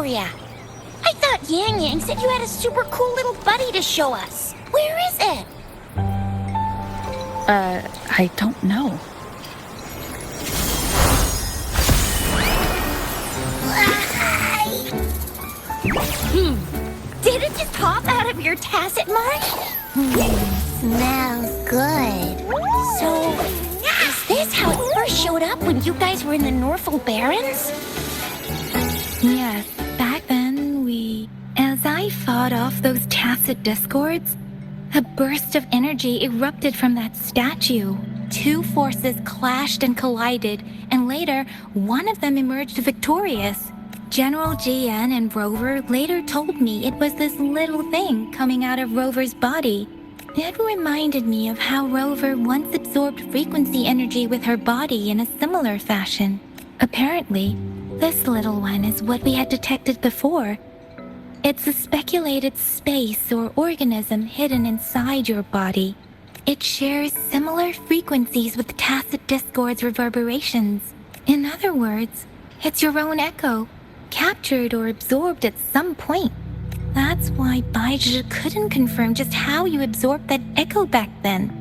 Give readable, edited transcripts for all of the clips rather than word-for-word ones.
for ya. I thought Yang Yang said you had a super cool little buddy to show us. Where is it? I don't know. Did it just pop out of your tacit marsh? Smells good. So, is this how it first showed up when you guys were in the Norfolk Barrens? Yes, back then as I fought off those tacit discords, a burst of energy erupted from that statue. Two forces clashed and collided, and later, one of them emerged victorious. General GN and Rover later told me it was this little thing coming out of Rover's body. It reminded me of how Rover once absorbed frequency energy with her body in a similar fashion. Apparently, this little one is what we had detected before. It's a speculated space or organism hidden inside your body. It shares similar frequencies with tacit discord's reverberations. In other words, it's your own echo, captured or absorbed at some point. That's why Baizhi couldn't confirm just how you absorbed that echo back then.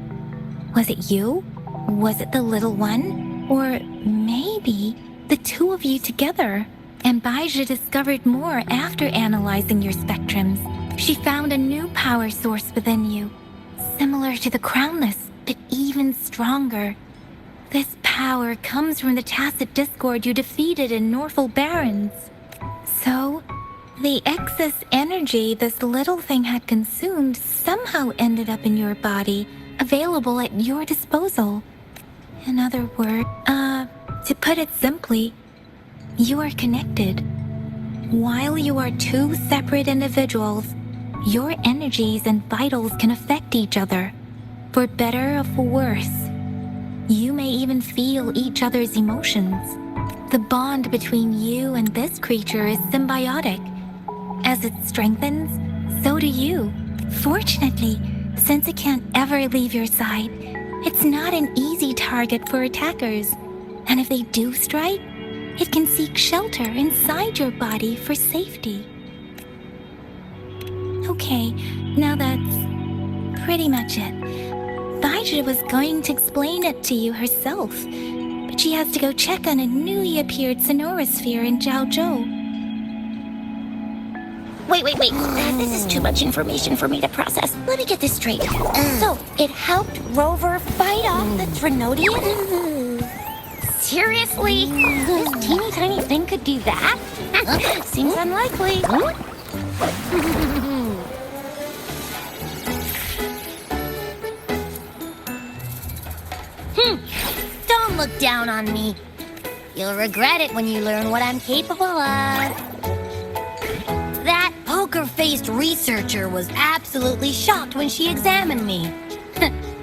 Was it you? Was it the little one? Or maybe the two of you together? And Baizhi discovered more after analyzing your spectrums. She found a new power source within you, similar to the crownless, but even stronger. This power comes from the tacit discord you defeated in Norfolk Barrens. So, the excess energy this little thing had consumed somehow ended up in your body, available at your disposal. In other words, to put it simply, you are connected. While you are two separate individuals, your energies and vitals can affect each other, for better or for worse. You may even feel each other's emotions. The bond between you and this creature is symbiotic. As it strengthens, so do you. Fortunately, since it can't ever leave your side, it's not an easy target for attackers. And if they do strike, it can seek shelter inside your body for safety. Okay, now that's pretty much it. Baizhi was going to explain it to you herself, but she has to go check on a newly appeared sonorosphere in Jiaozhou. Wait. This is too much information for me to process. Let me get this straight. So, it helped Rover fight off the Trinodian? Seriously? This teeny tiny thing could do that? Seems unlikely. Don't look down on me. You'll regret it when you learn what I'm capable of. That poker-faced researcher was absolutely shocked when she examined me.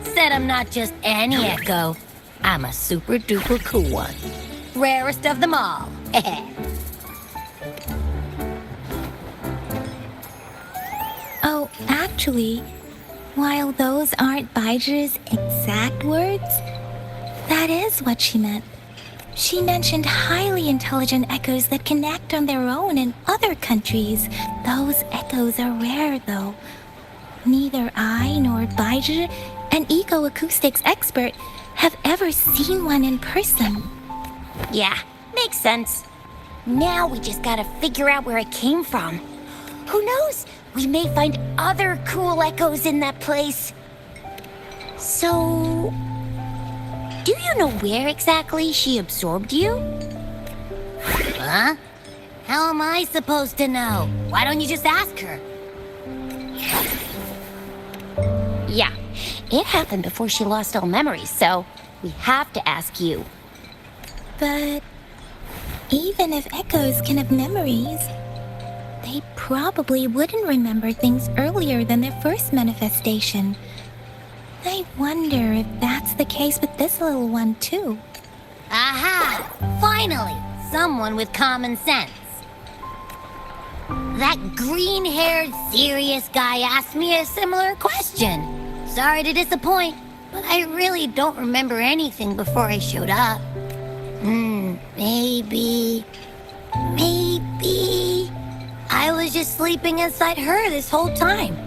Said I'm not just any echo. I'm a super-duper cool one. Rarest of them all. Oh, actually, while those aren't Baizhi's exact words, that is what she meant. She mentioned highly intelligent echoes that can act on their own in other countries. Those echoes are rare, though. Neither I nor Baizhi, an eco-acoustics expert, have ever seen one in person. Yeah, makes sense. Now we just gotta figure out where it came from. Who knows? We may find other cool echoes in that place. So, do you know where exactly she absorbed you? Huh? How am I supposed to know? Why don't you just ask her? Yeah, it happened before she lost all memories, so we have to ask you. But even if echoes can have memories, they probably wouldn't remember things earlier than their first manifestation. I wonder if that's the case with this little one, too. Aha! Finally! Someone with common sense. That green-haired, serious guy asked me a similar question. Sorry to disappoint, but I really don't remember anything before I showed up. Maybe... I was just sleeping inside her this whole time.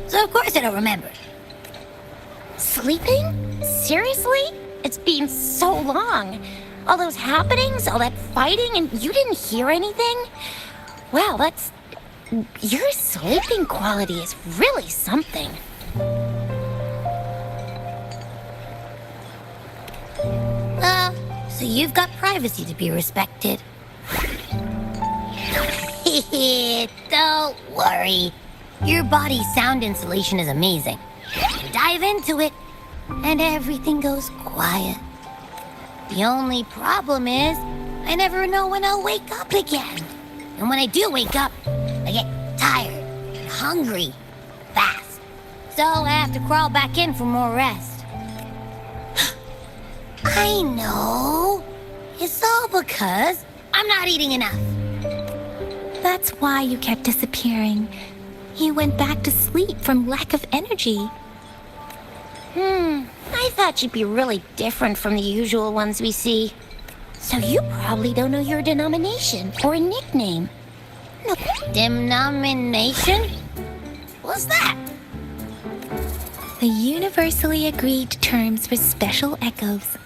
So of course I don't remember. Sleeping? Seriously? It's been so long. All those happenings, all that fighting, and you didn't hear anything? Wow, that's... Your sleeping quality is really something. So you've got privacy to be respected. Don't worry. Your body's sound insulation is amazing. Dive into it, and everything goes quiet. The only problem is, I never know when I'll wake up again. And when I do wake up, I get tired and hungry fast. So I have to crawl back in for more rest. I know. It's all because I'm not eating enough. That's why you kept disappearing. You went back to sleep from lack of energy. I thought you'd be really different from the usual ones we see. So you probably don't know your denomination or a nickname. No, denomination? What's that? The universally agreed terms for special echoes.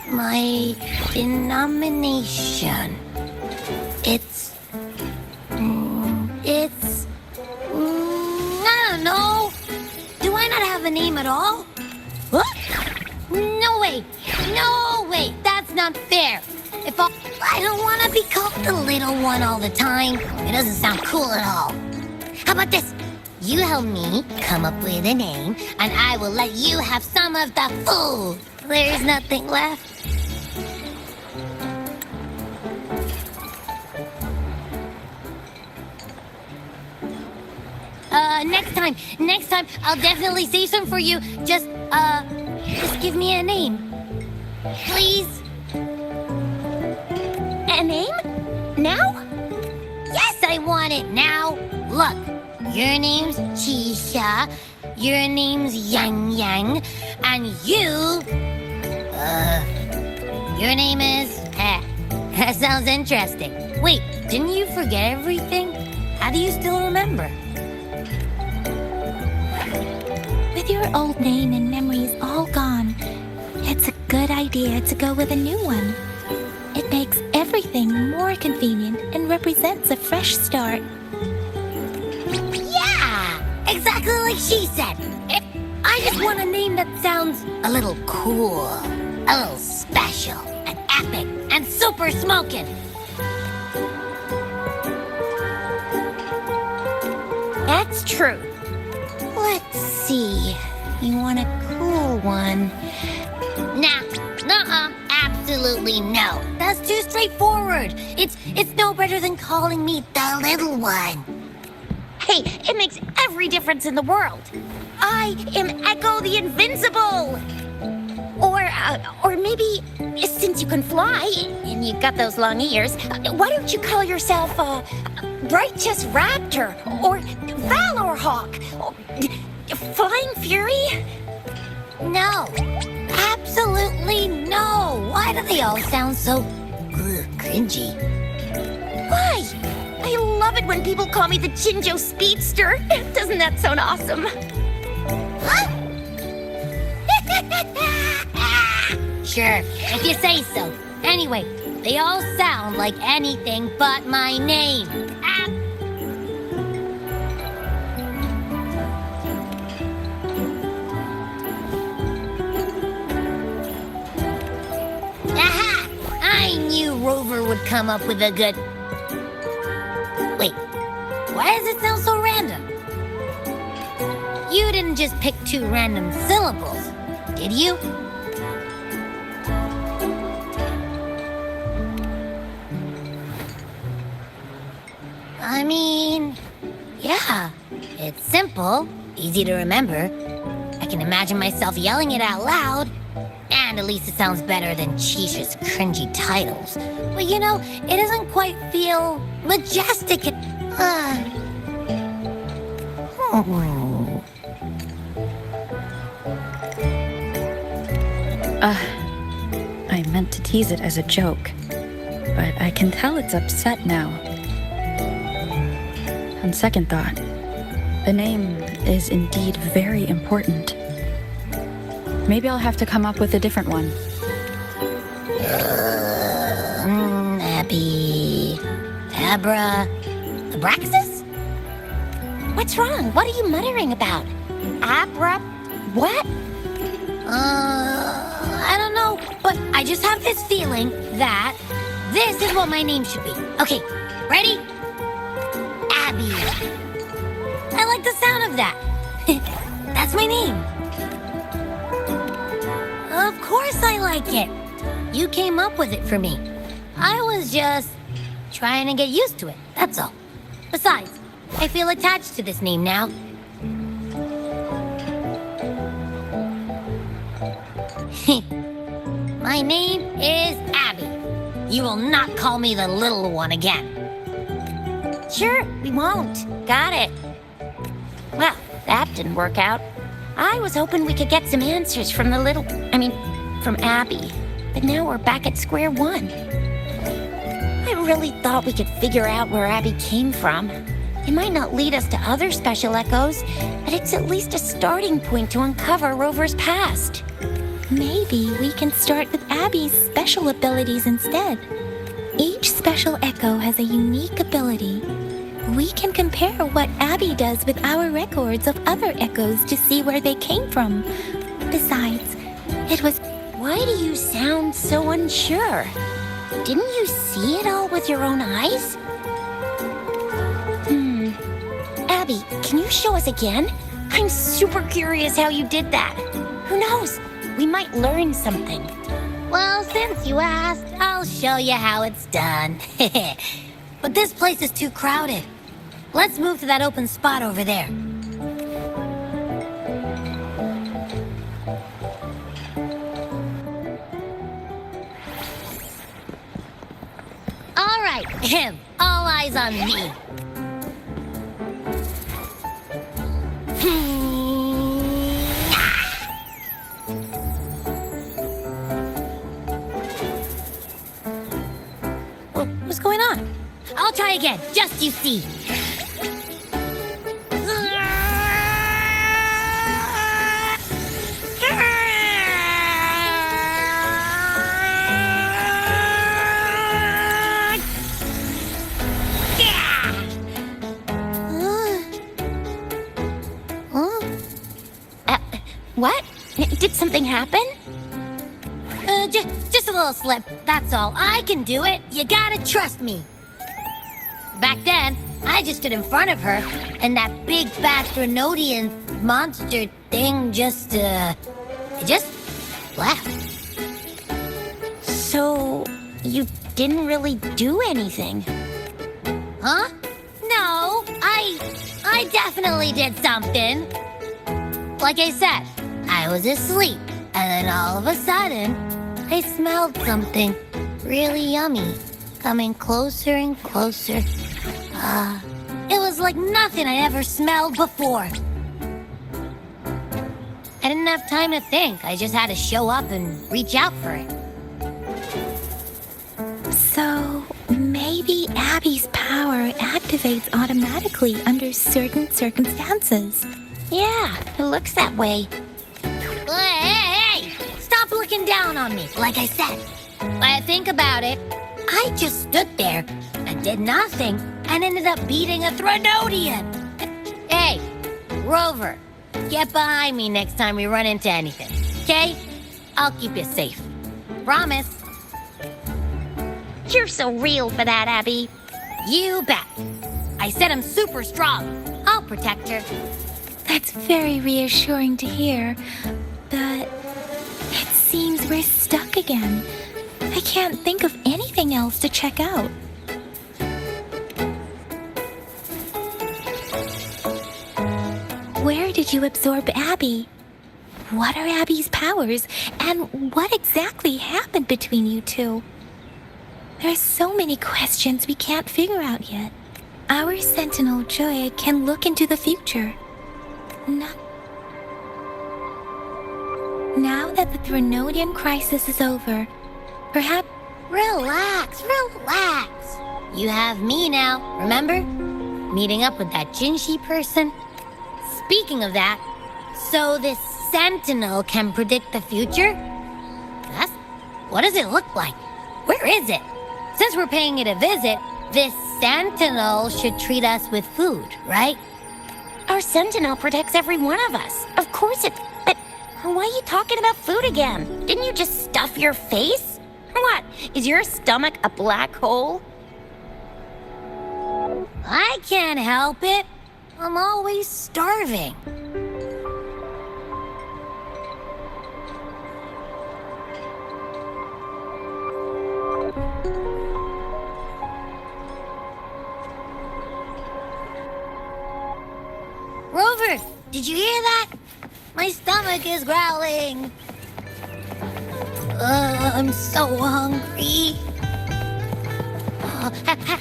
My denomination. It's... I don't know. Do I not have a name at all? What? No way. No way. That's not fair. I don't want to be called the little one all the time. It doesn't sound cool at all. How about this? You help me come up with a name, and I will let you have some of the food. There's nothing left. Next time, I'll definitely say some for you. Just give me a name. Please? A name? Now? Yes, I want it now. Look, your name's Chisha, your name's Yang Yang, and your name is... that sounds interesting. Wait, didn't you forget everything? How do you still remember? With your old name and memories all gone, it's a good idea to go with a new one. It makes everything more convenient and represents a fresh start. Yeah! Exactly like she said. I just want a name that sounds a little cool, a little special, and epic, and super smoking. That's true. Let's see. You want a cool one? Nuh-uh, absolutely no. That's too straightforward. It's no better than calling me the little one. Hey, it makes every difference in the world. I am Echo the Invincible. Or maybe, since you can fly, and you've got those long ears, why don't you call yourself, Righteous Raptor, or Valor Hawk, or Flying Fury? No. Absolutely no. Why do they all sound so cringy? Why? I love it when people call me the Jinjo Speedster. Doesn't that sound awesome? Huh? Sure, if you say so. Anyway, they all sound like anything but my name. Aha! I knew Rover would come up with a good... Wait, why does it sound so random? You didn't just pick two random syllables, did you? I mean, yeah, it's simple, easy to remember. I can imagine myself yelling it out loud, and at least it sounds better than Chisha's cringy titles. But you know, it doesn't quite feel majestic. I meant to tease it as a joke, but I can tell it's upset now. on second thought, the name is indeed very important. Maybe I'll have to come up with a different one. Abby... Abraxas? What's wrong? What are you muttering about? What? I don't know, but I just have this feeling that this is what my name should be. Okay, ready? Abby. I like the sound of that. That's my name. Of course I like it. You came up with it for me. I was just trying to get used to it, that's all. Besides, I feel attached to this name now. My name is Abby. You will not call me the little one again. Sure, we won't. Got it. Well, that didn't work out. I was hoping we could get some answers from from Abby. But now we're back at square one. I really thought we could figure out where Abby came from. It might not lead us to other special echoes, but it's at least a starting point to uncover Rover's past. Maybe we can start with Abby's special abilities instead. Each special echo has a unique ability. We can compare what Abby does with our records of other echoes to see where they came from. Besides, it was... Why do you sound so unsure? Didn't you see it all with your own eyes? Abby, can you show us again? I'm super curious how you did that. Who knows? We might learn something. Well, since you asked, I'll show you how it's done. But this place is too crowded. Let's move to that open spot over there. All right, all eyes on me. What's going on? I'll try again, just you see. What? Did something happen? Just a little slip, that's all. I can do it. You gotta trust me. Back then, I just stood in front of her, and that big fat Threnodian monster thing just left. So, you didn't really do anything? Huh? No, I definitely did something. Like I said, I was asleep, and then all of a sudden, I smelled something really yummy, coming closer and closer. It was like nothing I'd ever smelled before. I didn't have time to think. I just had to show up and reach out for it. So, maybe Abby's power activates automatically under certain circumstances. Yeah, it looks that way. Hey! Stop looking down on me, like I said. When I think about it, I just stood there and did nothing and ended up beating a Threnodian. Hey, Rover, get behind me next time we run into anything, okay? I'll keep you safe. Promise. You're so real for that, Abby. You bet. I said I'm super strong. I'll protect her. That's very reassuring to hear, but it seems we're stuck again. I can't think of anything else to check out. Where did you absorb Abby? What are Abby's powers, and what exactly happened between you two? There are so many questions we can't figure out yet. Our Sentinel Joy can look into the future. Now that the Threnodian crisis is over, perhaps... Relax. You have me now, remember? Meeting up with that Jinshi person? Speaking of that, so this sentinel can predict the future? What does it look like? Where is it? Since we're paying it a visit, this sentinel should treat us with food, right? Our sentinel protects every one of us. Of course it... But why are you talking about food again? Didn't you just stuff your face? What? Is your stomach a black hole? I can't help it. I'm always starving. Rover, did you hear that? My stomach is growling. I'm so hungry.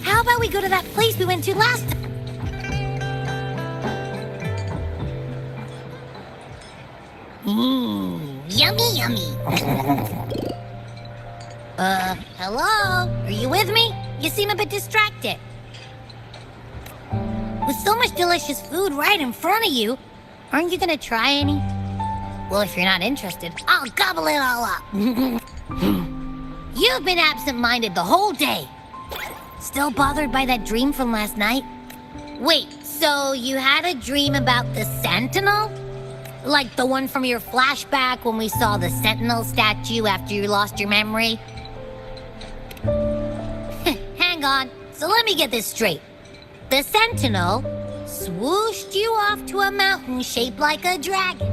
How about we go to that place we went to last time? Yummy, yummy. Hello? Are you with me? You seem a bit distracted. With so much delicious food right in front of you, aren't you gonna try any? Well, if you're not interested, I'll gobble it all up. You've been absent-minded the whole day. Still bothered by that dream from last night? Wait, so you had a dream about the Sentinel? Like the one from your flashback when we saw the Sentinel statue after you lost your memory? Hang on, so let me get this straight. The Sentinel swooshed you off to a mountain shaped like a dragon.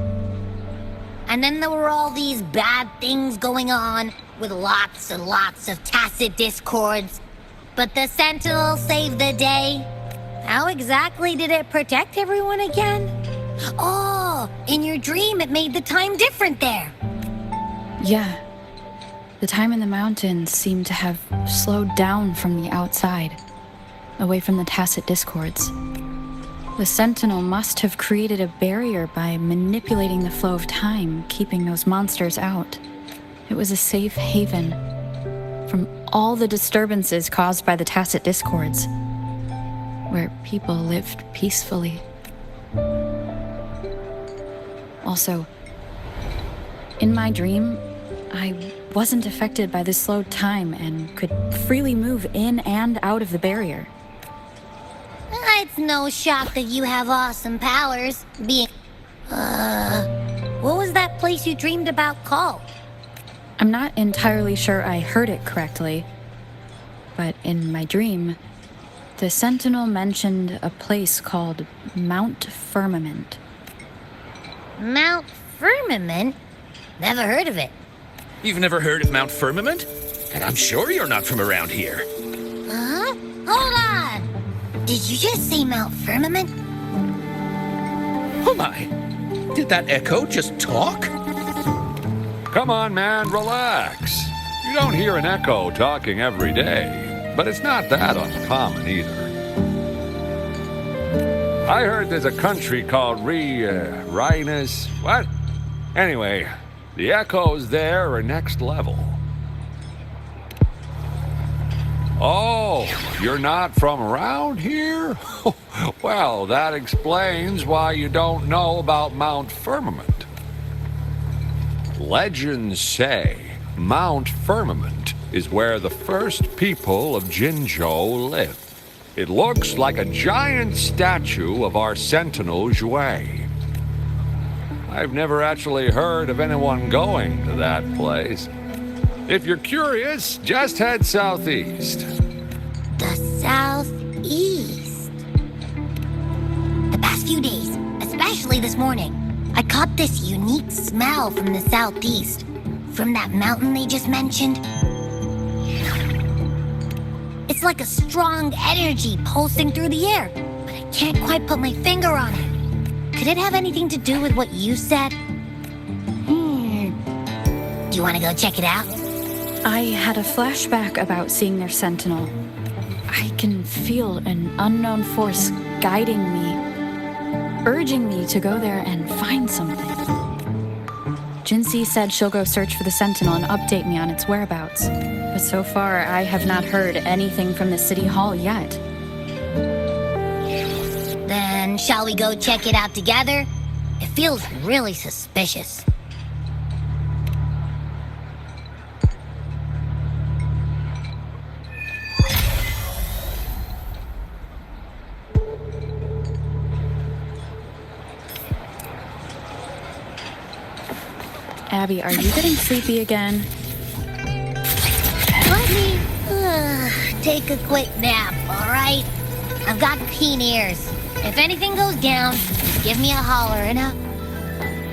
And then there were all these bad things going on with lots and lots of tacit discords. But the Sentinel saved the day. How exactly did it protect everyone again? Oh, in your dream it made the time different there. Yeah. The time in the mountains seemed to have slowed down from the outside, away from the tacit discords. The Sentinel must have created a barrier by manipulating the flow of time, keeping those monsters out. It was a safe haven from all the disturbances caused by the tacit discords, where people lived peacefully. Also, in my dream, I wasn't affected by the slowed time and could freely move in and out of the barrier. It's no shock that you have awesome powers, being... what was that place you dreamed about called? I'm not entirely sure I heard it correctly, but in my dream, the Sentinel mentioned a place called Mount Firmament. Mount Firmament? Never heard of it. You've never heard of Mount Firmament? And I'm sure you're not from around here. Huh? Hold on! Did you just say Mount Firmament? Oh my! Did that echo just talk? Come on, man, relax. You don't hear an echo talking every day, but it's not that uncommon either. I heard there's a country called Rhinus. What? Anyway, the echoes there are next level. Oh, you're not from around here? Well, that explains why you don't know about Mount Firmament. Legends say Mount Firmament is where the first people of Jinzhou lived. It looks like a giant statue of our Sentinel Jue. I've never actually heard of anyone going to that place. If you're curious, just head southeast. The southeast. The past few days, especially this morning, I caught this unique smell from the southeast. From that mountain they just mentioned. It's like a strong energy pulsing through the air, but I can't quite put my finger on it. Could it have anything to do with what you said? Do you want to go check it out? I had a flashback about seeing their Sentinel. I can feel an unknown force guiding me, urging me to go there and find something. Jinxie said she'll go search for the Sentinel and update me on its whereabouts. But so far, I have not heard anything from the City Hall yet. Shall we go check it out together? It feels really suspicious. Abby, are you getting sleepy again? Let me take a quick nap, all right? I've got keen ears. If anything goes down, just give me a holler and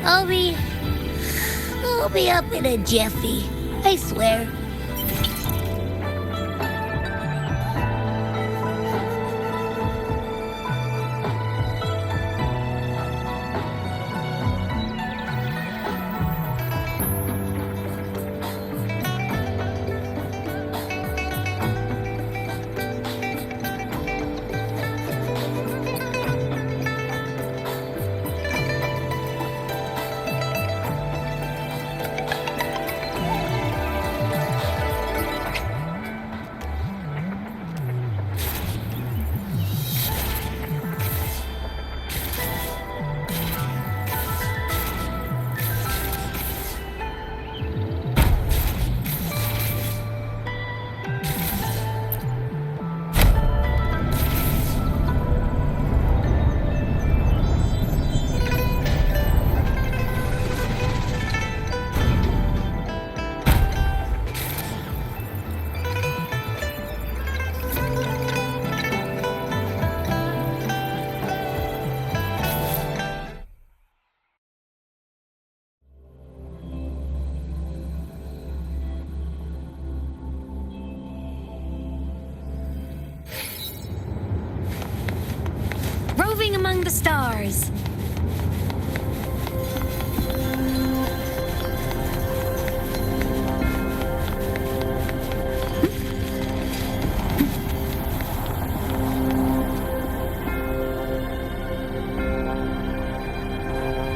I'll be up in a jiffy. I swear. Roving among the stars.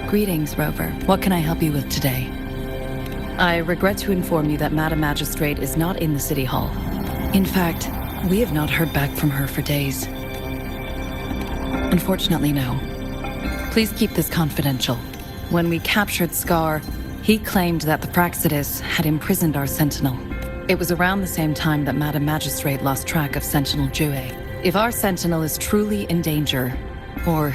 Greetings, Rover. What can I help you with today? I regret to inform you that Madam Magistrate is not in the City Hall. In fact, we have not heard back from her for days. Unfortunately, no. Please keep this confidential. When we captured Scar, he claimed that the Praxidus had imprisoned our Sentinel. It was around the same time that Madam Magistrate lost track of Sentinel Jue. If our Sentinel is truly in danger, or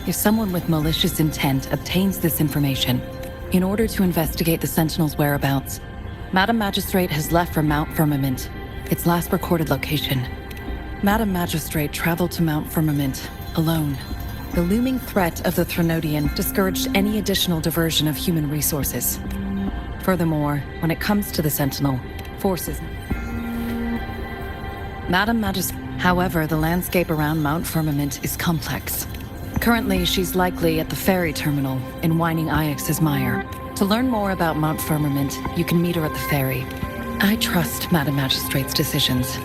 if someone with malicious intent obtains this information, in order to investigate the Sentinel's whereabouts, Madam Magistrate has left for Mount Firmament, its last recorded location. Madam Magistrate traveled to Mount Firmament alone. The looming threat of the Threnodian discouraged any additional diversion of human resources. Furthermore, when it comes to the Sentinel, forces... Madam Magistrate... However, the landscape around Mount Firmament is complex. Currently, she's likely at the ferry terminal in Whining Ix's Mire. To learn more about Mount Firmament, you can meet her at the ferry. I trust Madam Magistrate's decisions.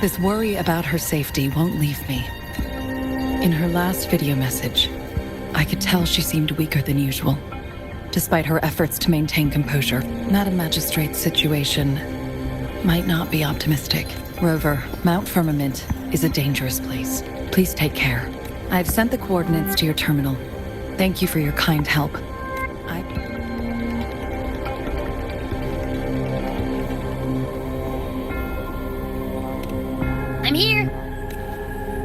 This worry about her safety won't leave me. In her last video message, I could tell she seemed weaker than usual. Despite her efforts to maintain composure, Madam Magistrate's situation might not be optimistic. Rover, Mount Firmament is a dangerous place. Please take care. I've sent the coordinates to your terminal. Thank you for your kind help. I'm here.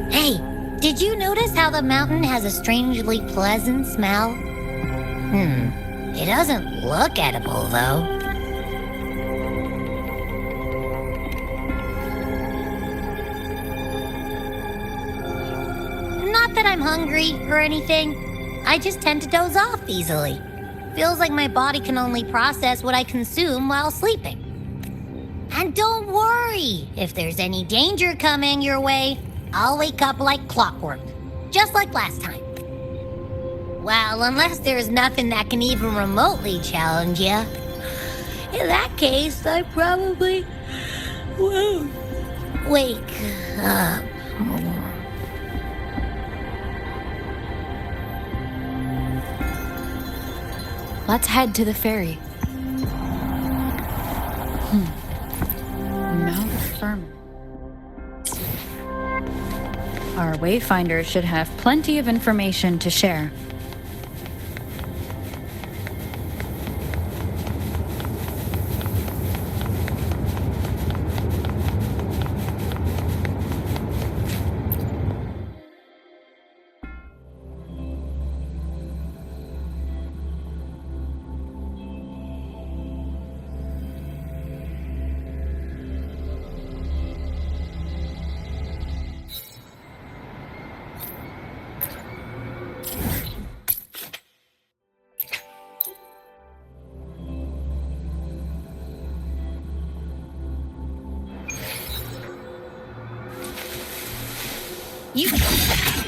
Hey, did you notice how the mountain has a strangely pleasant smell? It doesn't look edible, though. Not that I'm hungry or anything. I just tend to doze off easily. Feels like my body can only process what I consume while sleeping. And don't worry, if there's any danger coming your way, I'll wake up like clockwork, just like last time. Well, unless there's nothing that can even remotely challenge you. In that case, I probably won't wake up. Let's head to the ferry. Mount Firmament. Our Wayfinder should have plenty of information to share.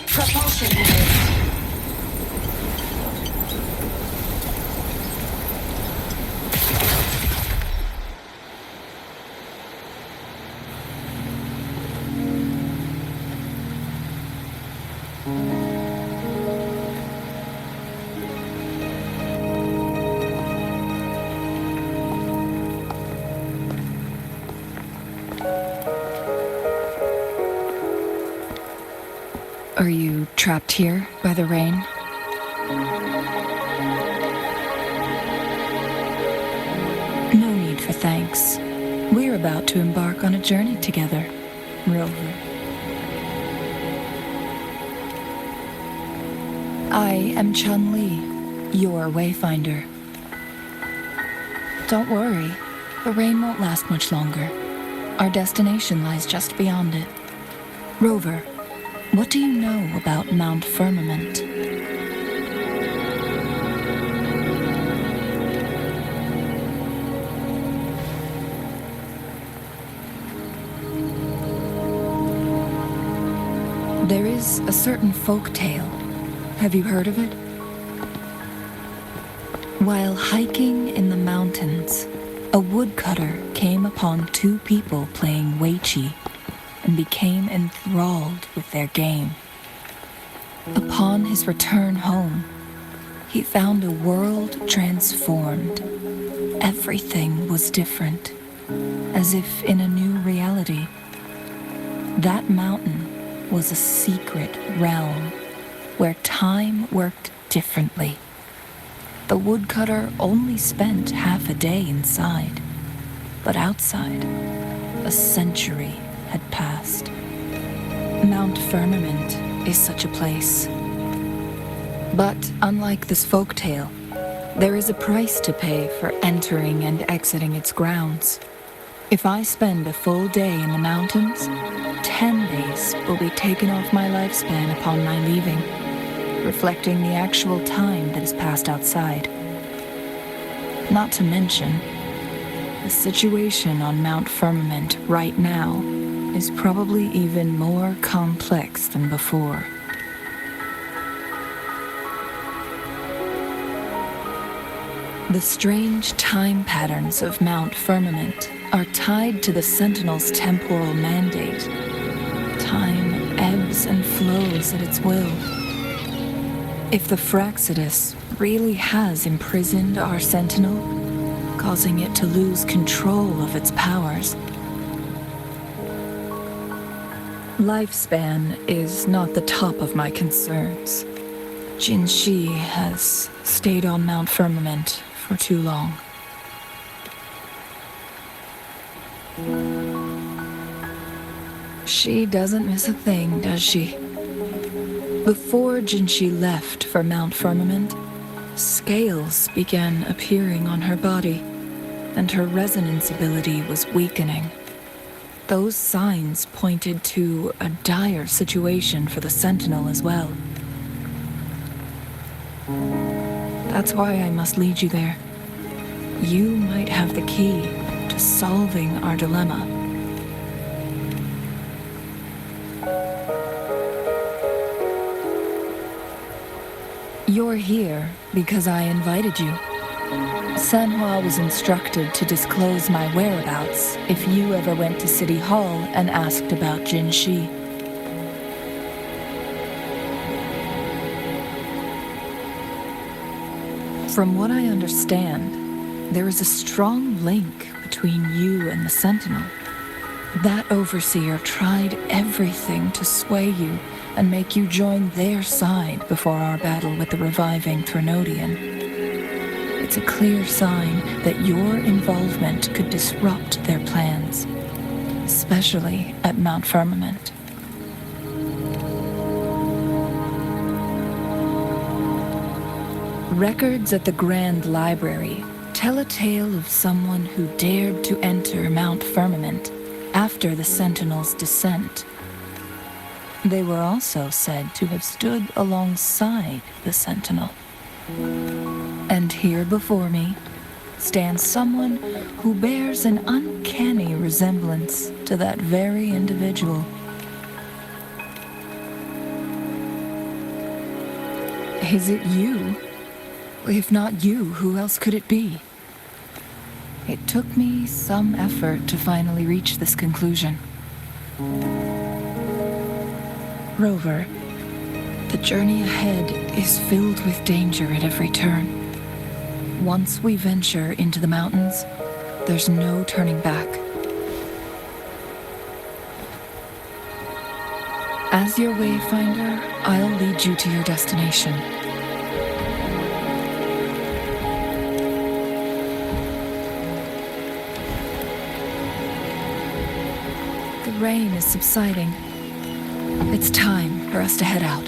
Propulsion unit. Are you trapped here by the rain? No need for thanks. We're about to embark on a journey together, Rover. I am Chun-Li, your Wayfinder. Don't worry, the rain won't last much longer. Our destination lies just beyond it. Rover, what do you know about Mount Firmament? There is a certain folk tale. Have you heard of it? While hiking in the mountains, a woodcutter came upon two people playing Weiqi and became enthralled with their game. Upon his return home, he found a world transformed. Everything was different, as if in a new reality. That mountain was a secret realm where time worked differently. The woodcutter only spent half a day inside, but outside, a century had passed. Mount Firmament is such a place. But unlike this folktale, there is a price to pay for entering and exiting its grounds. If I spend a full day in the mountains, 10 days will be taken off my lifespan upon my leaving, reflecting the actual time that has passed outside. Not to mention, the situation on Mount Firmament right now is probably even more complex than before. The strange time patterns of Mount Firmament are tied to the Sentinel's temporal mandate. Time ebbs and flows at its will. If the Fractsidus really has imprisoned our Sentinel, causing it to lose control of its powers, lifespan is not the top of my concerns. Jinshi has stayed on Mount Firmament for too long. She doesn't miss a thing, does she? Before Jinshi left for Mount Firmament, scales began appearing on her body, and her resonance ability was weakening. Those signs pointed to a dire situation for the Sentinel as well. That's why I must lead you there. You might have the key to solving our dilemma. You're here because I invited you. Sanhua was instructed to disclose my whereabouts if you ever went to City Hall and asked about Jinshi. From what I understand, there is a strong link between you and the Sentinel. That overseer tried everything to sway you, and make you join their side before our battle with the reviving Threnodian. It's a clear sign that your involvement could disrupt their plans, especially at Mount Firmament. Records at the Grand Library tell a tale of someone who dared to enter Mount Firmament after the Sentinel's descent. They were also said to have stood alongside the Sentinel. And here before me stands someone who bears an uncanny resemblance to that very individual. Is it you? If not you, who else could it be? It took me some effort to finally reach this conclusion. Rover, the journey ahead is filled with danger at every turn. Once we venture into the mountains, there's no turning back. As your wayfinder, I'll lead you to your destination. The rain is subsiding. It's time for us to head out.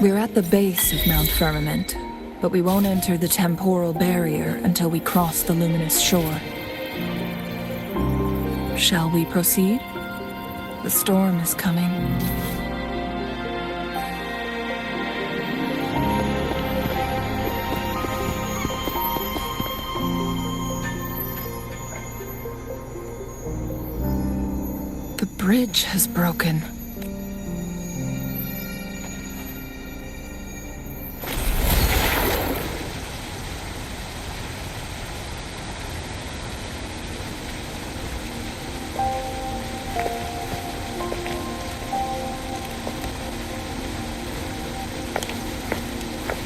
We're at the base of Mount Firmament, but we won't enter the temporal barrier until we cross the luminous shore. Shall we proceed? The storm is coming. The bridge has broken.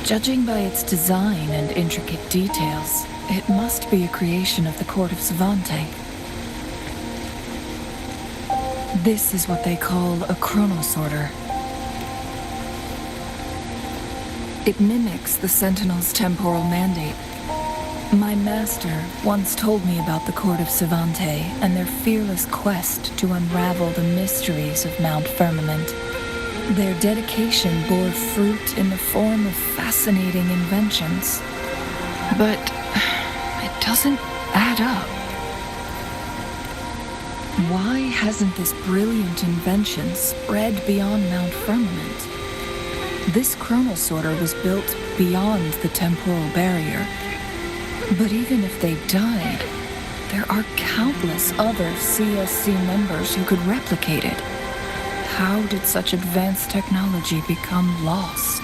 Judging by its design and intricate details, it must be a creation of the court of Savante. This is what they call a chronosorter. It mimics the Sentinel's temporal mandate. My master once told me about the court of Savante and their fearless quest to unravel the mysteries of Mount Firmament. Their dedication bore fruit in the form of fascinating inventions. But it doesn't add up. Why hasn't this brilliant invention spread beyond Mount Firmament? This chronosorter was built beyond the temporal barrier. But even if they died, there are countless other CSC members who could replicate it. How did such advanced technology become lost?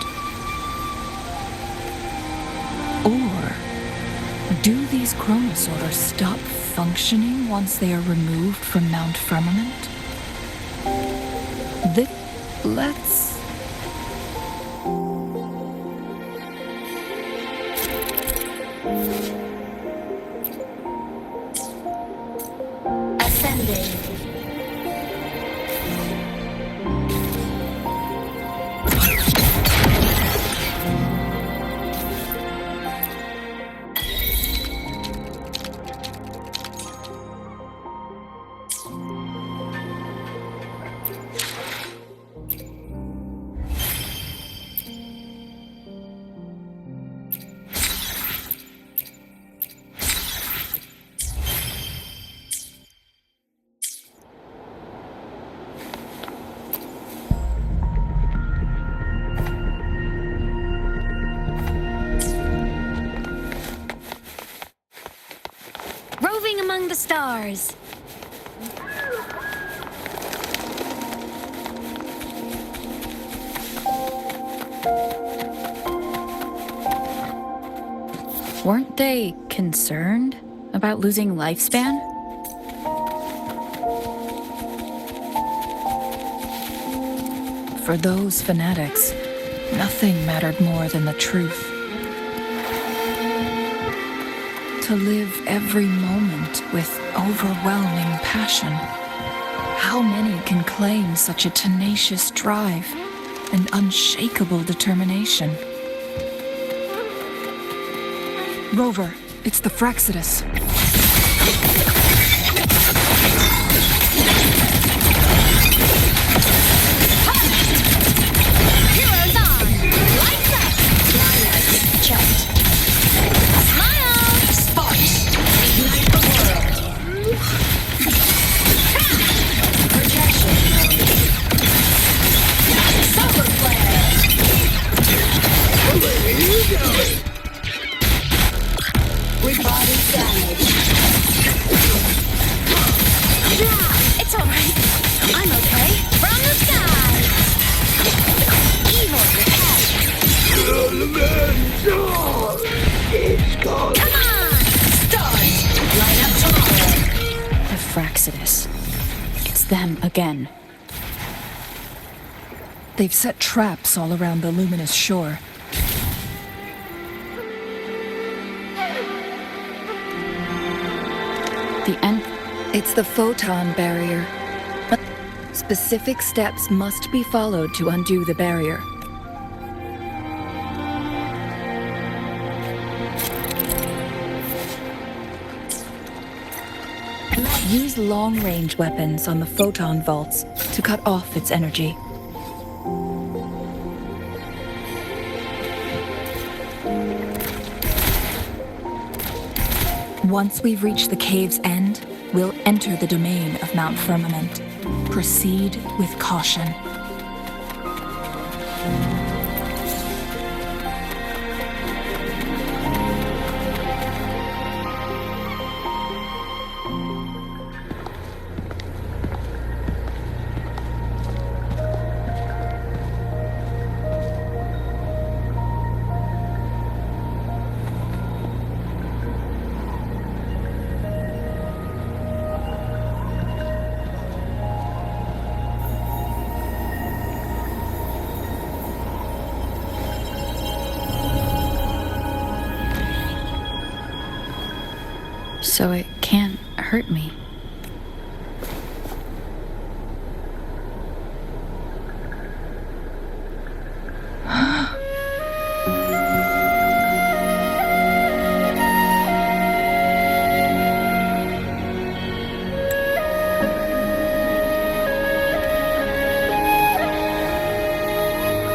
Or do these chronosaurs stop functioning once they are removed from Mount Firmament? Let's... Ascending. Roving among the stars. Weren't they concerned about losing lifespan? For those fanatics, nothing mattered more than the truth. To live every moment with overwhelming passion. How many can claim such a tenacious drive and unshakable determination? Rover, it's the Fraxidus. Heroes on! Lights up! Lineups checked. Smile! Sparks! Ignite the world! Projection! Solar flare! Where are you going? With body damage. It's alright. I'm okay. From the sky! Evil repel. Come on! Stars! Line up tomorrow. The Fraxidus. It's them again. They've set traps all around the luminous shore. The end. It's the photon barrier. Specific steps must be followed to undo the barrier. Use long-range weapons on the photon vaults to cut off its energy. Once we've reached the cave's end, we'll enter the domain of Mount Firmament. Proceed with caution. So it can't hurt me.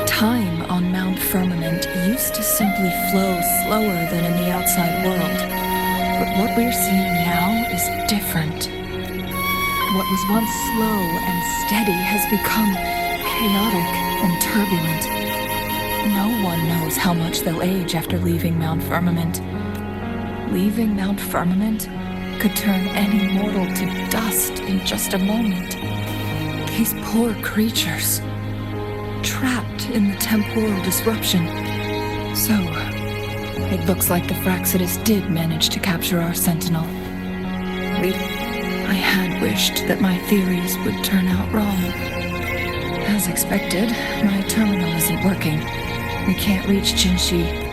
Time on Mount Firmament used to simply flow slower than in the outside world. But what we're seeing now is different. What was once slow and steady has become chaotic and turbulent. No one knows how much they'll age after leaving Mount Firmament. Leaving Mount Firmament could turn any mortal to dust in just a moment. These poor creatures, trapped in the temporal disruption. So, it looks like the Fraxidus did manage to capture our sentinel. I had wished that my theories would turn out wrong. As expected, my terminal isn't working. We can't reach Jinshi.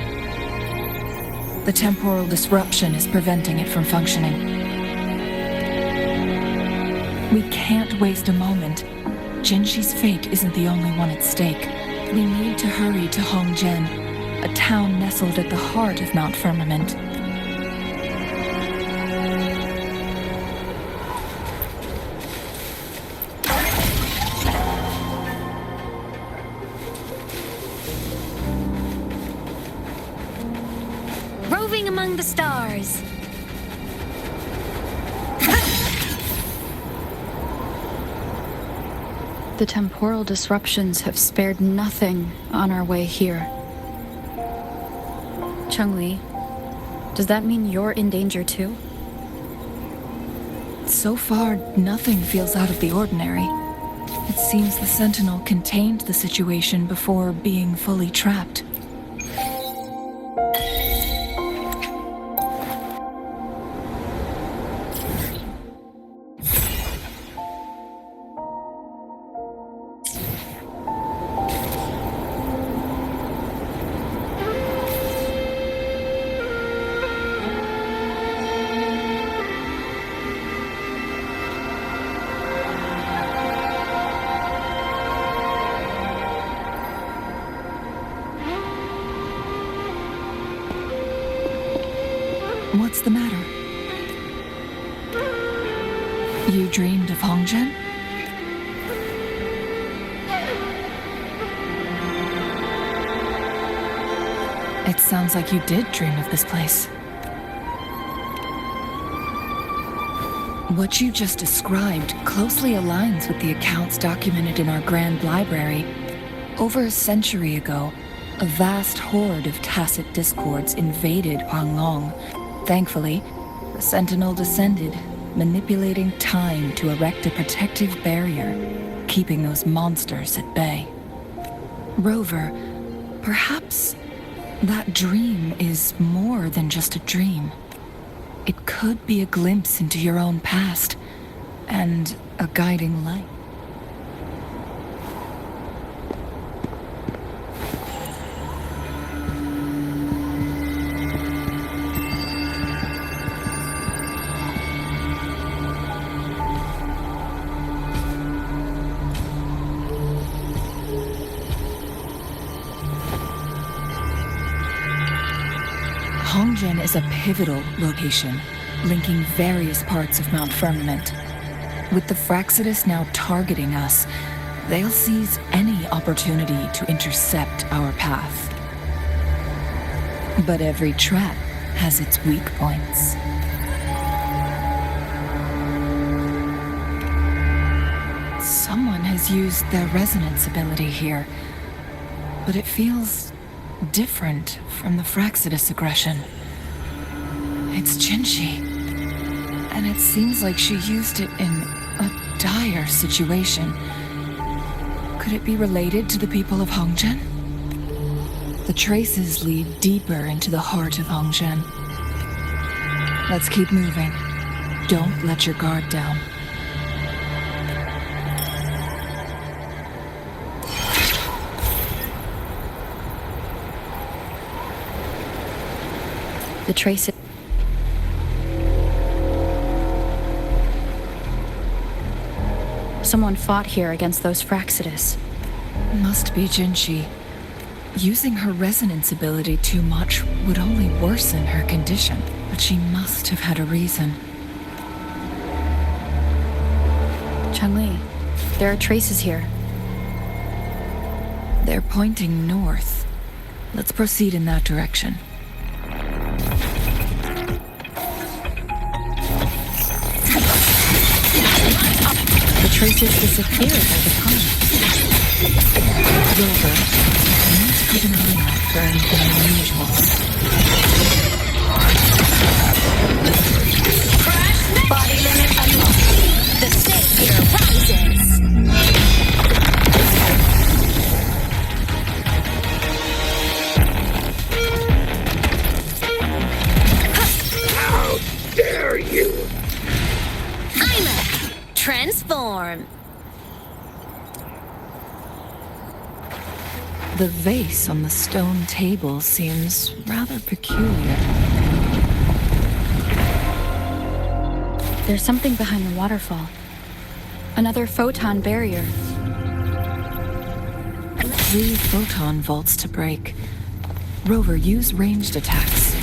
The temporal disruption is preventing it from functioning. We can't waste a moment. Jinshi's fate isn't the only one at stake. We need to hurry to Hongzhen, a town nestled at the heart of Mount Firmament. Roving among the stars. The temporal disruptions have spared nothing on our way here. Changli, does that mean you're in danger too? So far, nothing feels out of the ordinary. It seems the Sentinel contained the situation before being fully trapped. What's the matter? You dreamed of Hongzhen? It sounds like you did dream of this place. What you just described closely aligns with the accounts documented in our Grand Library. Over a century ago, a vast horde of tacit discords invaded Hualong. Thankfully, the Sentinel descended, manipulating time to erect a protective barrier, keeping those monsters at bay. Rover, perhaps that dream is more than just a dream. It could be a glimpse into your own past, and a guiding light. Hongzhen is a pivotal location, linking various parts of Mount Firmament. With the Fraxidus now targeting us, they'll seize any opportunity to intercept our path. But every trap has its weak points. Someone has used their resonance ability here, but it feels different from the Fraxidus aggression. It's Jinshi, and it seems like she used it in a dire situation. Could it be related to the people of Hongzhen? The traces lead deeper into the heart of Hongzhen. Let's keep moving. Don't let your guard down. The traces. Someone fought here against those Fraxidus. Must be Jinshi. Using her resonance ability too much would only worsen her condition, but she must have had a reason. Changli, there are traces here. They're pointing north. Let's proceed in that direction. The traces disappeared over time. Rover, I need to keep an eye out for anything unusual. Body limit unlocked. The stage here rises. I'm a transform. The vase on the stone table seems rather peculiar. There's something behind the waterfall. Another photon barrier. 3 photon vaults to break. Rover, use ranged attacks.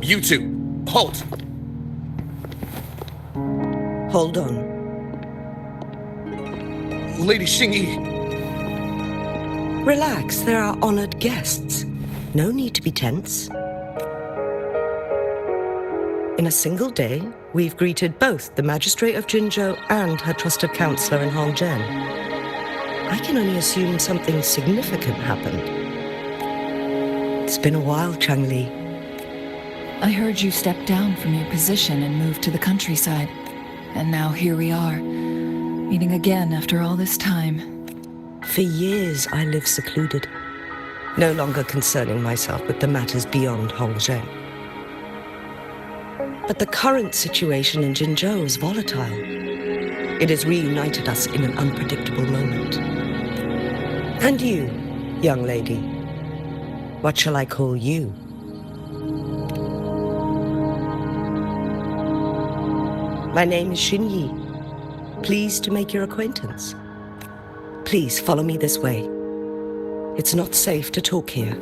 You two, halt! Hold on. Lady Xingyi, Relax, there are honored guests. No need to be tense. In a single day, we've greeted both the Magistrate of Jinzhou and her trusted counselor in Hongzhen. I can only assume something significant happened. It's been a while, Changli. I heard you step down from your position and move to the countryside. And now here we are, meeting again after all this time. For years, I lived secluded, no longer concerning myself with the matters beyond Hongzhen. But the current situation in Jinzhou is volatile. It has reunited us in an unpredictable moment. And you, young lady, what shall I call you? My name is Xinyi. Pleased to make your acquaintance. Please follow me this way. It's not safe to talk here.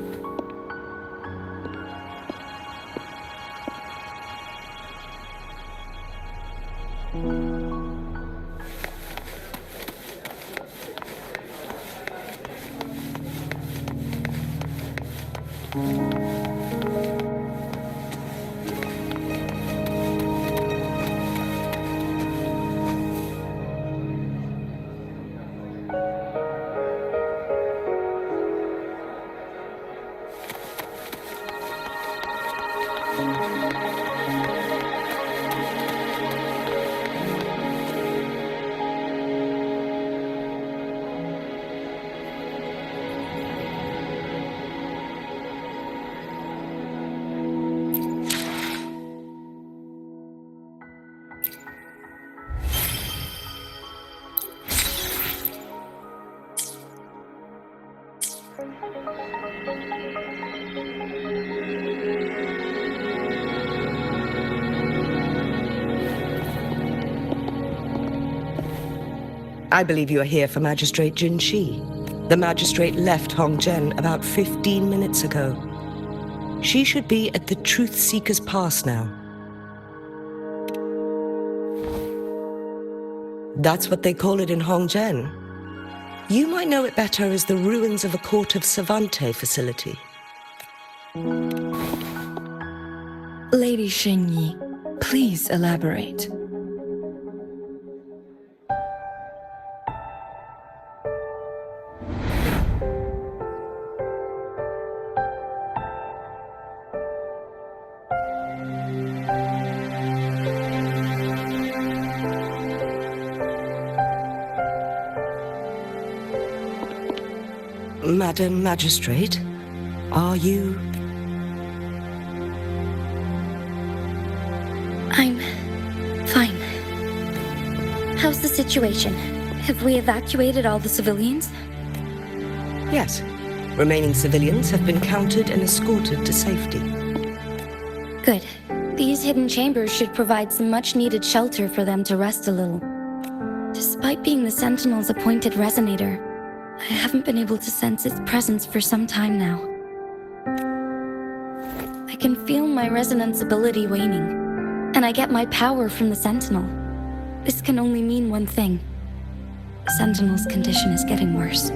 I believe you are here for Magistrate Jin Shi. The magistrate left Hongzhen about 15 minutes ago. She should be at the Truth Seeker's Pass now. That's what they call it in Hongzhen. You might know it better as the ruins of a Court of Savante facility. Lady Xingyi, please elaborate. Madam Magistrate, are you... I'm fine. How's the situation? Have we evacuated all the civilians? Yes. Remaining civilians have been counted and escorted to safety. Good. These hidden chambers should provide some much-needed shelter for them to rest a little. Despite being the Sentinel's appointed resonator, I haven't been able to sense its presence for some time now. I can feel my resonance ability waning, and I get my power from the Sentinel. This can only mean one thing. The Sentinel's condition is getting worse.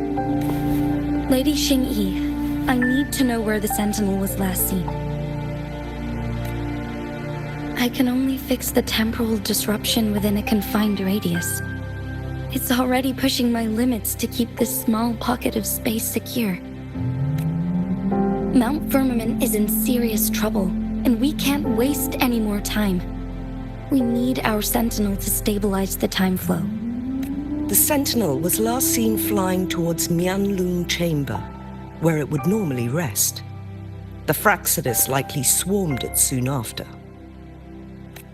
Lady Xingyi, I need to know where the Sentinel was last seen. I can only fix the temporal disruption within a confined radius. It's already pushing my limits to keep this small pocket of space secure. Mount Firmament is in serious trouble, and we can't waste any more time. We need our Sentinel to stabilize the time flow. The Sentinel was last seen flying towards Mianlung Chamber, where it would normally rest. The Fraxidus likely swarmed it soon after.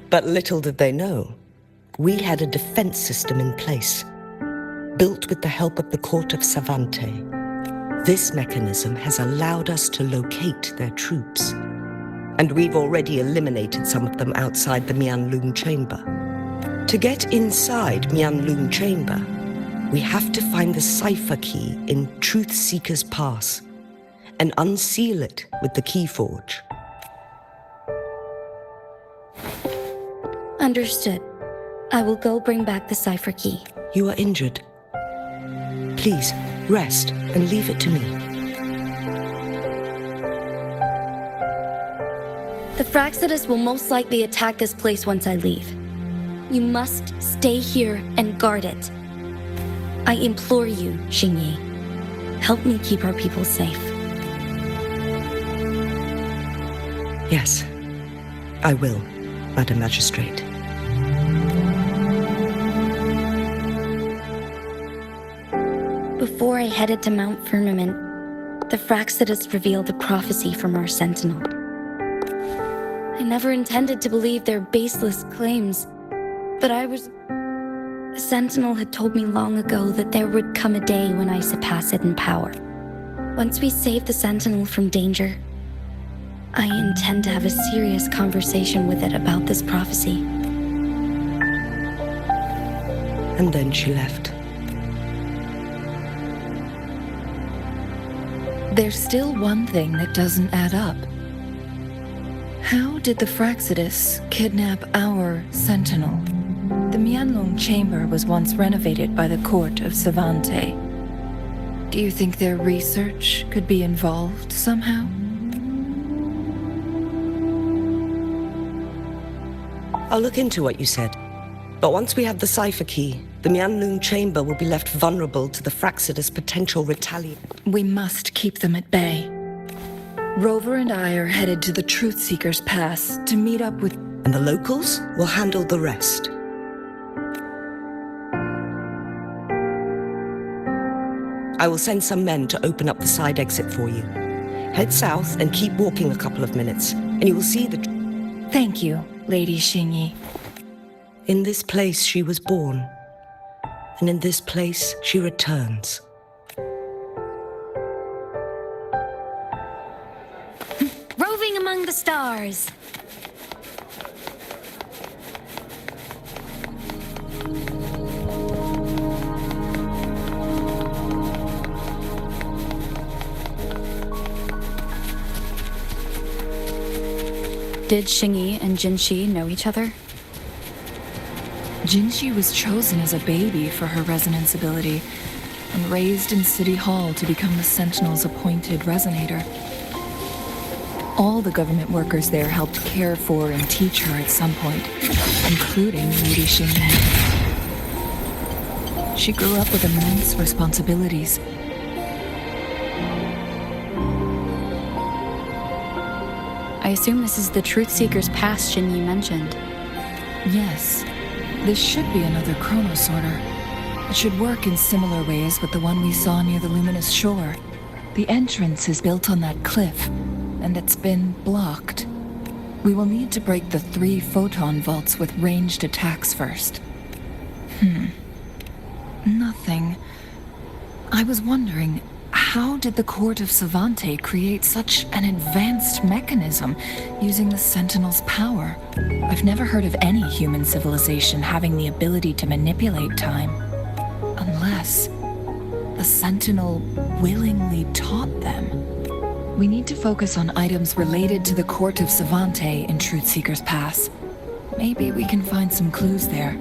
But little did they know, we had a defense system in place, built with the help of the Court of Savante. This mechanism has allowed us to locate their troops, and we've already eliminated some of them outside the Mianlung Chamber. To get inside Mianlung Chamber, we have to find the cipher key in Truth Seeker's Pass and unseal it with the Keyforge. Understood. I will go bring back the cipher key. You are injured. Please, rest and leave it to me. The Fraxidus will most likely attack this place once I leave. You must stay here and guard it. I implore you, Xingyi. Help me keep our people safe. Yes, I will, Madam Magistrate. Before I headed to Mount Firmament, the Fraxidus revealed a prophecy from our Sentinel. I never intended to believe their baseless claims, but the Sentinel had told me long ago that there would come a day when I surpass it in power. Once we save the Sentinel from danger, I intend to have a serious conversation with it about this prophecy. And then she left. There's still one thing that doesn't add up. How did the Fraxidus kidnap our Sentinel? The Mianlong Chamber was once renovated by the Court of Savante. Do you think their research could be involved somehow? I'll look into what you said. But once we have the cipher key, the Mianlung Chamber will be left vulnerable to the Fraxidus' potential retaliation. We must keep them at bay. Rover and I are headed to the Truth Seeker's Pass to meet up with... And the locals will handle the rest. I will send some men to open up the side exit for you. Head south and keep walking a couple of minutes, and you will see the... Thank you, Lady Xingyi. In this place she was born, and in this place she returns. Roving among the stars. Did Xingyi and Jinshi know each other? Jinshi was chosen as a baby for her resonance ability and raised in City Hall to become the Sentinel's appointed resonator. All the government workers there helped care for and teach her at some point, including Lady Xingyi. She grew up with immense responsibilities. I assume this is the Truth Seeker's Pass Xingyi mentioned. Yes. This should be another chronosorter. It should work in similar ways with the one we saw near the luminous shore. The entrance is built on that cliff, and it's been blocked. We will need to break the 3 photon vaults with ranged attacks first. Nothing. I was wondering, how did the Court of Savante create such an advanced mechanism using the Sentinel's power? I've never heard of any human civilization having the ability to manipulate time. Unless the Sentinel willingly taught them. We need to focus on items related to the Court of Savante in Truth Seeker's Pass. Maybe we can find some clues there.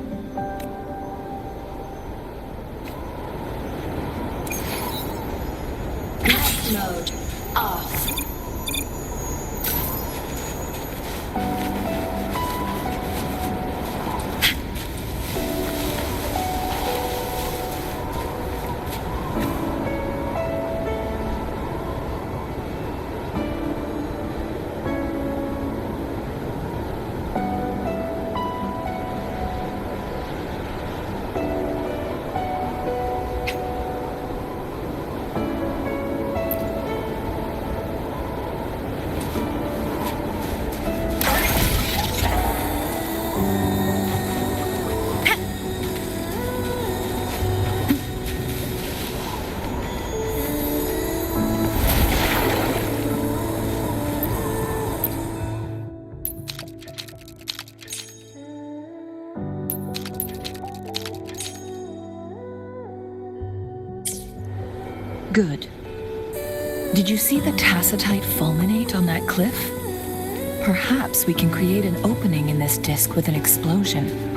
Mode off. Good. Did you see the tacitite fulminate on that cliff? Perhaps we can create an opening in this disk with an explosion.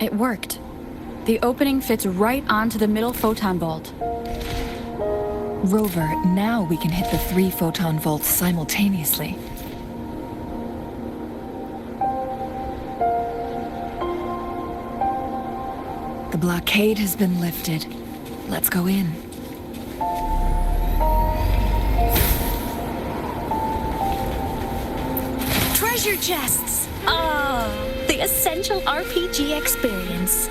It worked. The opening fits right onto the middle photon vault. Rover, now we can hit the 3 photon vaults simultaneously. The blockade has been lifted. Let's go in. Treasure chests! Oh, the essential RPG experience.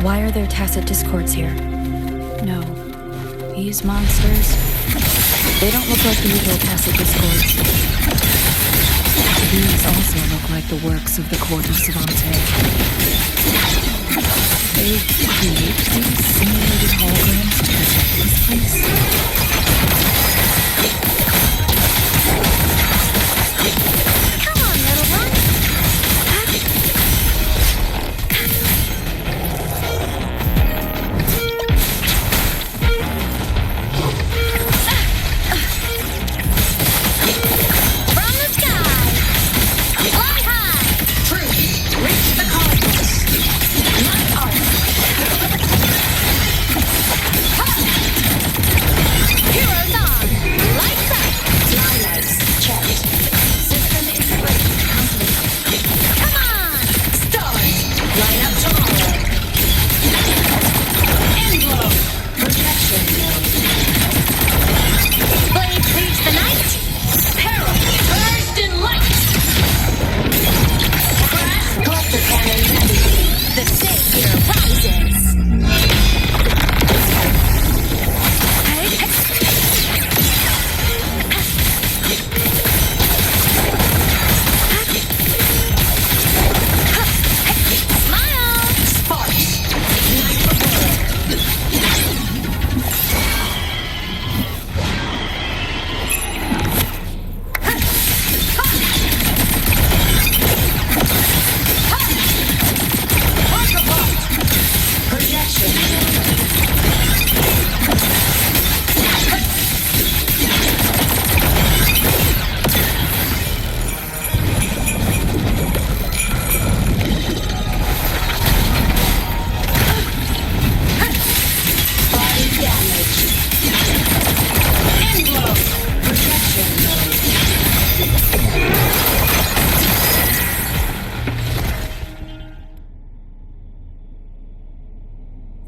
Why are there tacit discords here? No. These monsters... They don't look like the usual tacit discords. These also look like the works of the Court of Savante. They create these simulated holograms to protect this place. Come on, little one. From the sky, fly high. Truth, reach the cosmos. Not art. Heroes on, lights up. Liners, checked. System integration complete. Come on, stars, line up tomorrow. Endlow, projection node. Blade leads the night. Peril, burst in light. Brass cluster cannon ready. The savior rises. Smile! Sparks! Ignite the world! Mark apart! Projection! Body damage. Endlow! Projection node.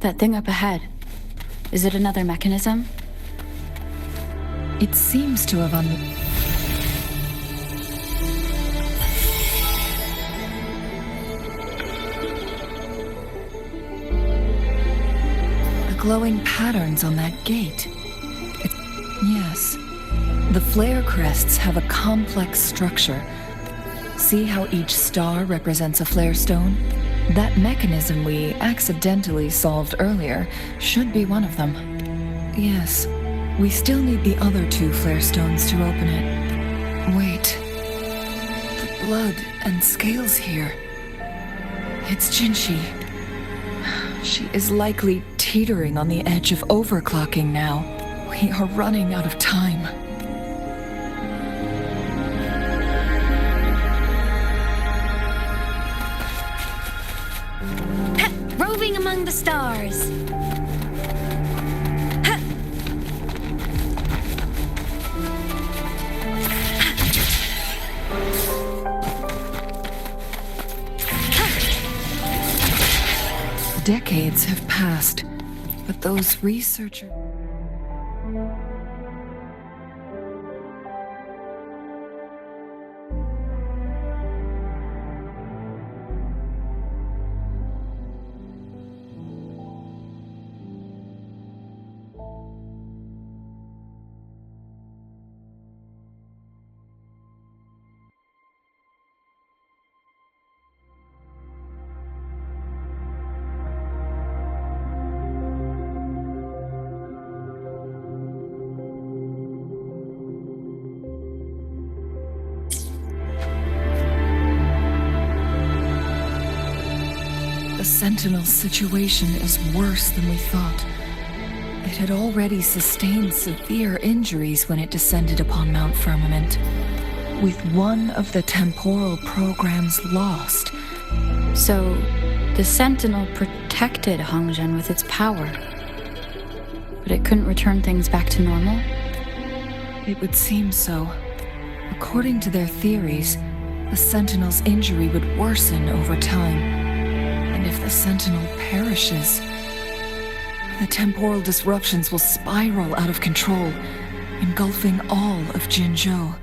That thing up ahead. Is it another mechanism? It seems to have The glowing patterns on that gate. Yes. The flare crests have a complex structure. See how each star represents a flare stone? That mechanism we accidentally solved earlier should be one of them. Yes. We still need the other 2 flare stones to open it. Wait. The blood and scales here. It's Jinshi. She is likely teetering on the edge of overclocking now. We are running out of time. Roving among the stars. Decades have passed, but those researchers... The Sentinel's situation is worse than we thought. It had already sustained severe injuries when it descended upon Mount Firmament, with one of the temporal programs lost. So, the Sentinel protected Hongzhen with its power. But it couldn't return things back to normal? It would seem so. According to their theories, the Sentinel's injury would worsen over time. And if the Sentinel perishes, the temporal disruptions will spiral out of control, engulfing all of Jinzhou.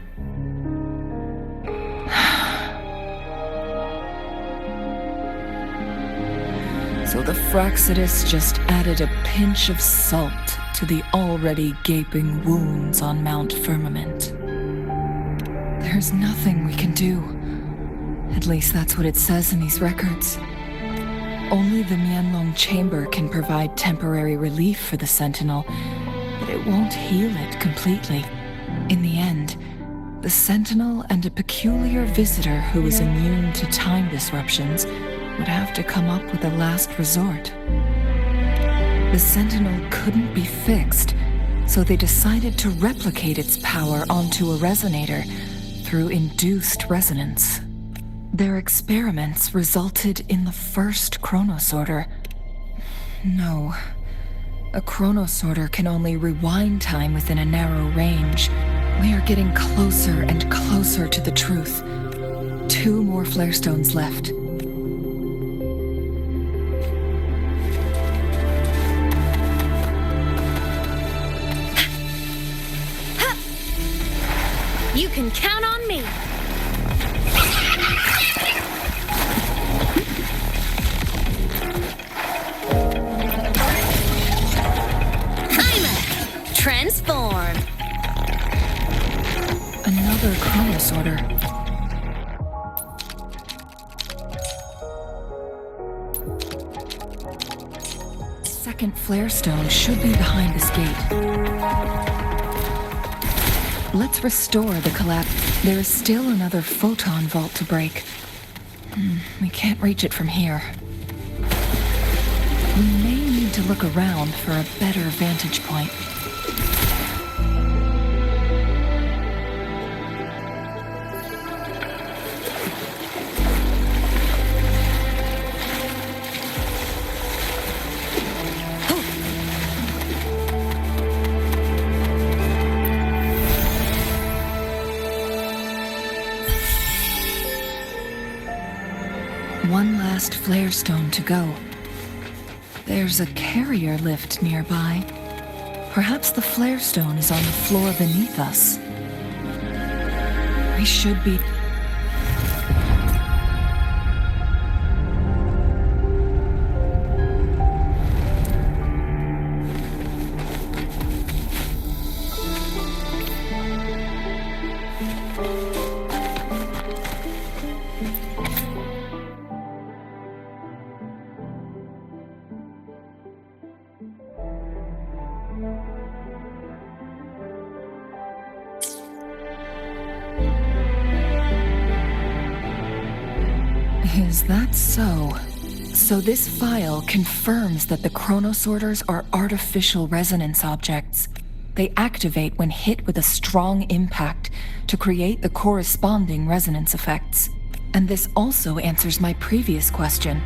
So the Fraxidus just added a pinch of salt to the already gaping wounds on Mount Firmament. There's nothing we can do. At least that's what it says in these records. Only the Mianlong Chamber can provide temporary relief for the Sentinel, but it won't heal it completely. In the end, the Sentinel and a peculiar visitor who is immune to time disruptions would have to come up with a last resort. The Sentinel couldn't be fixed, so they decided to replicate its power onto a resonator through induced resonance. Their experiments resulted in the first chronosorter. No. A chronosorter can only rewind time within a narrow range. We are getting closer and closer to the truth. 2 more flare stones left. You can count on me. Transform. Another chronosorter. Second flare stone should be behind this gate. Let's restore the collapse. There is still another photon vault to break. We can't reach it from here. We may need to look around for a better vantage point. One last flare stone to go. There's a carrier lift nearby. Perhaps the flare stone is on the floor beneath us. We should be... Is that so? So this file confirms that the chronosorters are artificial resonance objects. They activate when hit with a strong impact to create the corresponding resonance effects. And this also answers my previous question.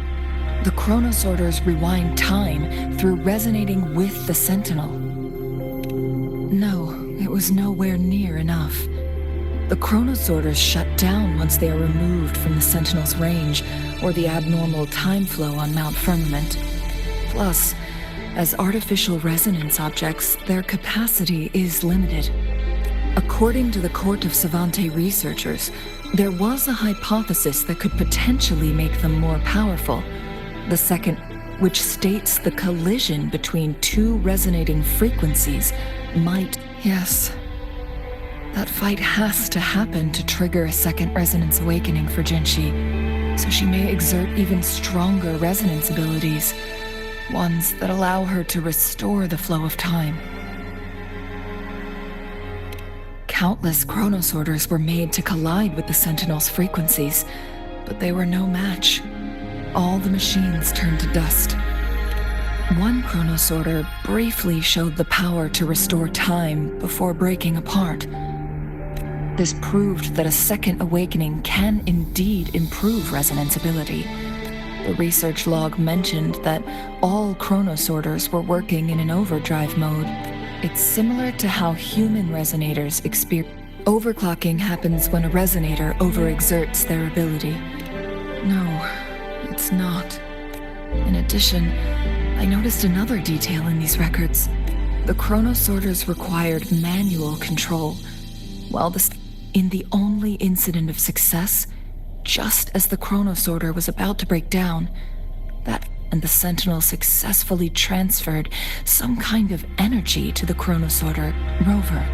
The chronosorters rewind time through resonating with the Sentinel. No, it was nowhere near enough. The chronosorters shut down once they are removed from the Sentinel's range or the abnormal time flow on Mount Firmament. Plus, as artificial resonance objects, their capacity is limited. According to the Court of Savante researchers, there was a hypothesis that could potentially make them more powerful. The second, which states the collision between two resonating frequencies might... Yes. That fight has to happen to trigger a second resonance awakening for Jinshi, so she may exert even stronger resonance abilities, ones that allow her to restore the flow of time. Countless chronosorters were made to collide with the Sentinel's frequencies, but they were no match. All the machines turned to dust. One chronosorter briefly showed the power to restore time before breaking apart. This proved that a second awakening can indeed improve resonance ability. The research log mentioned that all chronosorters were working in an overdrive mode. It's similar to how human resonators experience. Overclocking happens when a resonator overexerts their ability. No, it's not. In addition, I noticed another detail in these records. The chronosorters required manual control, while in the only incident of success, just as the chronosorter was about to break down, that and the Sentinel successfully transferred some kind of energy to the chronosorter rover.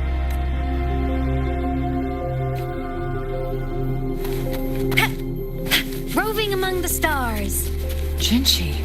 Roving among the stars. Jinshi,